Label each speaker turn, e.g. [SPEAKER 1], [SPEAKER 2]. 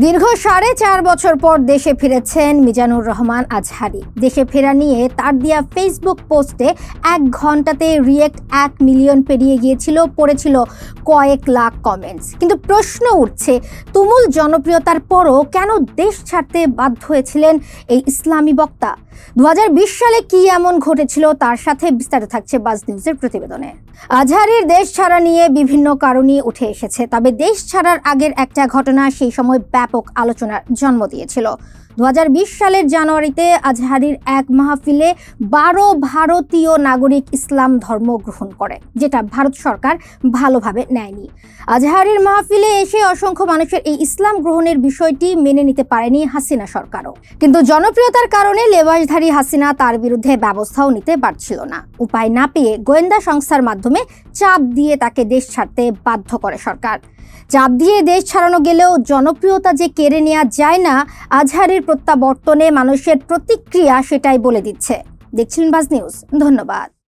[SPEAKER 1] দীর্ঘ 4.5 বছর পর দেশে ফিরেছেন মিজানুর রহমান আজহারী। দেশে ফেরা নিয়ে তার দেয়া ফেসবুক পোস্টে 1 ঘন্টাতে রিয়েক্ট 1 মিলিয়ন পেরিয়ে গিয়েছিল, পড়েছিল কয়েক লাখ কমেন্টস। কিন্তু প্রশ্ন উঠছে, তুমুল জনপ্রিয়তার পরও কেন দেশ ছাড়তে বাধ্য হয়েছিলেন এই ইসলামী বক্তা? 2020 সালে কি এমন ঘটেছিল, তার সাথে বিস্তারিত থাকছে বাজ নিউজের প্রতিবেদনে। আজহারীর দেশ ছাড়া নিয়ে বিভিন্ন কারণই উঠে এসেছে, তবে দেশ ছাড়ার আগের একটা ঘটনা সেই সময় ব্যাপক আলোচনার জন্ম দিয়েছিল। 2020 সালের জানুয়ারিতে আজহারীর এক মাহফিলে 12 ভারতীয় নাগরিক ইসলাম ধর্ম গ্রহণ করে, যেটা ভারত সরকার ভালোভাবে নেয়নি। আজহারীর মাহফিলে এসে অসংখ্য মানুষের এই ইসলাম গ্রহণের বিষয়টি মেনে নিতে পারেনি হাসিনা সরকারও। কিন্তু জনপ্রিয়তার কারণে লেবাসধারী হাসিনা তার বিরুদ্ধে ব্যবস্থাও নিতে পারছিল না। উপায় না পেয়ে গোয়েন্দা সংস্থার মাধ্যমে চাপ দিয়ে তাকে দেশ ছাড়তে বাধ্য করে সরকার। চাপ দিয়ে দেশ ছাড়ানো গেলেও জনপ্রিয়তা যে কেড়ে নেওয়া যায় না, আজহারীর প্রত্যাবর্তনে মানুষের প্রতিক্রিয়া সেটাই বলে দিচ্ছে। দেখছিলেন বাজ নিউজ, ধন্যবাদ।